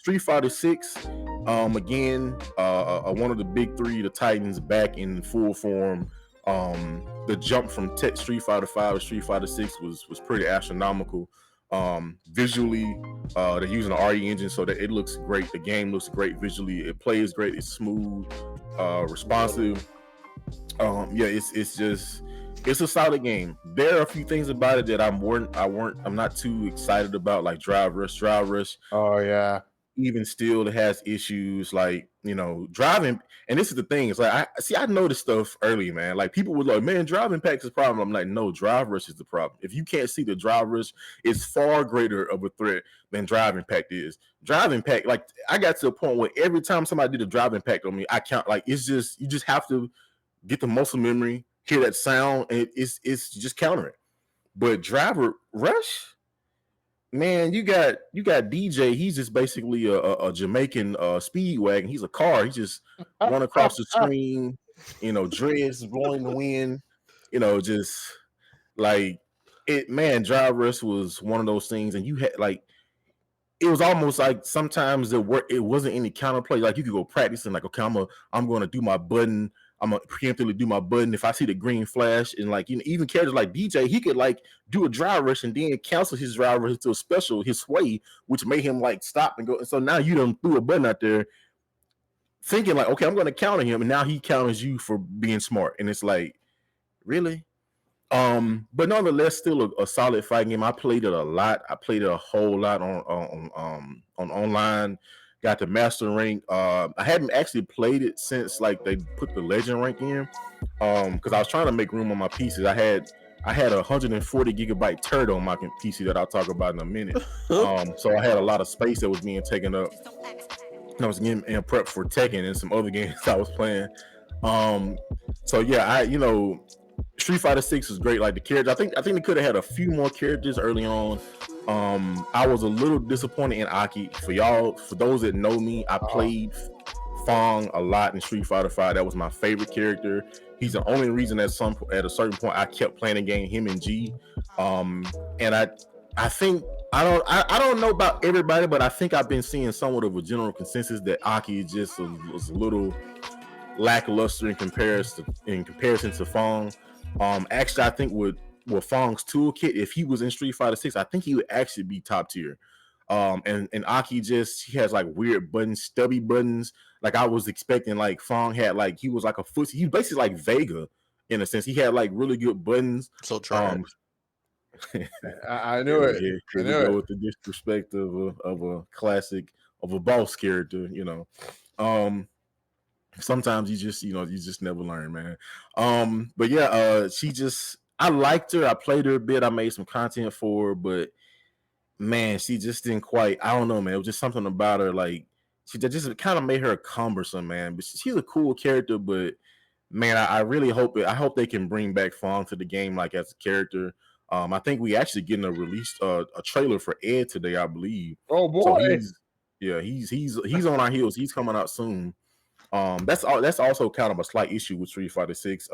Street Fighter Six, again, one of the big three, the Titans back in full form. The jump from Street Fighter Five to Street Fighter Six was pretty astronomical. Visually, they're using the RE engine so that it looks great. The game looks great visually. It plays great. It's smooth, responsive. Yeah, it's just it's a solid game. There are a few things about it that I'm not too excited about, like Drive Rush. Drive Rush, Oh yeah. even still, it has issues like, driving. And this is the thing, it's like I noticed stuff early, man. Like people were like, man, driving impact is a problem. I'm like, no, Drive Rush is the problem. If you can't see the Drive Rush, it's far greater of a threat than Drive Impact is. Drive Impact, like I got to a point where every time somebody did a Drive Impact on me, I count, like, it's just, you just have to get the muscle memory, hear that sound, and it's just counter it. But Driver Rush, man, you got DJ. He's just basically a Jamaican speed wagon. He's a car. He just run across the screen, dreads blowing in the wind, just like it. Man, Drive Rush was one of those things, and you had like it was almost like sometimes it wasn't any counterplay. Like you could go practice and like, okay, I'm gonna do my button. I'm gonna preemptively do my button. If I see the green flash, and like, even characters like DJ, he could like do a drive rush and then cancel his drive rush into a special, his sway, which made him like stop and go. And so now you done threw a button out there thinking like, okay, I'm gonna counter him, and now he counters you for being smart. And it's like, really? But nonetheless, still a solid fighting game. I played it a lot. I played it a whole lot on online. Got the master rank. I hadn't actually played it since like they put the legend rank in. Because I was trying to make room on my pieces. I had a 140 gigabyte turd on my PC that I'll talk about in a minute. So I had a lot of space that was being taken up. I was getting in prep for Tekken and some other games I was playing. So yeah, Street Fighter Six is great. Like the characters, I think they could have had a few more characters early on. I was a little disappointed in Aki. For those that know me, I played Fong a lot in Street Fighter Five. That was my favorite character. He's the only reason at a certain point I kept playing the game. Him and G. And I think I don't know about everybody, but I think I've been seeing somewhat of a general consensus that Aki just was a little lackluster in comparison to Fong. Actually, I think with Fong's toolkit, if he was in Street Fighter 6, I think he would actually be top tier. And Aki he has like weird buttons, stubby buttons. Like I was expecting, like Fong had like he was like a footsie. He was basically like Vega in a sense. He had like really good buttons. So try. I knew it. Here I we knew go it. with the disrespect of a classic of a boss character. Sometimes you just never learn, man. But yeah, I liked her. I played her a bit. I made some content for her, but man, she just didn't quite. I don't know, man. It was just something about her, like she just kind of made her cumbersome, man. But she's a cool character, but man, I really hope I hope they can bring back Fawn to the game, like as a character. I think we actually getting a trailer for Ed today, I believe. Oh boy! So he's on our heels. He's coming out soon. That's also kind of a slight issue with Street Fighter 6.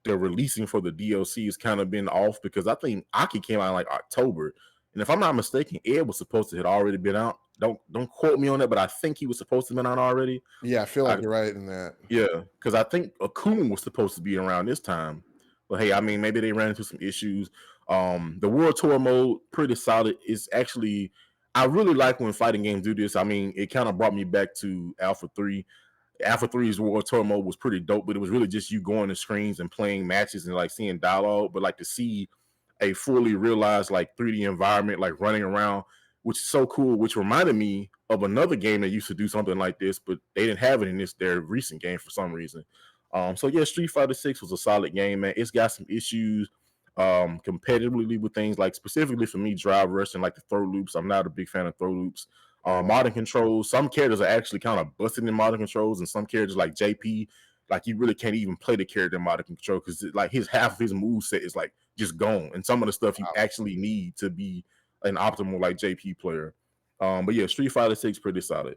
The releasing for the DLC has kind of been off because I think Aki came out in like October, and if I'm not mistaken, Ed was supposed to have already been out. Don't quote me on that, but I think he was supposed to have been out already. Yeah, I feel like you're right in that. Yeah, because I think Akun was supposed to be around this time, but hey, I mean maybe they ran into some issues. The World Tour mode pretty solid. It's actually I really like when fighting games do this. I mean, it kind of brought me back to Alpha 3. Alpha 3's World Tour mode was pretty dope, but it was really just you going to screens and playing matches and like seeing dialogue. But like to see a fully realized like 3D environment, like running around, which is so cool, which reminded me of another game that used to do something like this, but they didn't have it in their recent game for some reason. So yeah, Street Fighter 6 was a solid game, man. It's got some issues competitively with things like specifically for me, drive rush and like the throw loops. I'm not a big fan of throw loops. Modern controls, some characters are actually kind of busted in modern controls, and some characters like JP, like you really can't even play the character in modern control because like half of his move set is like just gone, and some of the stuff you actually need to be an optimal like JP player. But yeah, Street Fighter 6 pretty solid.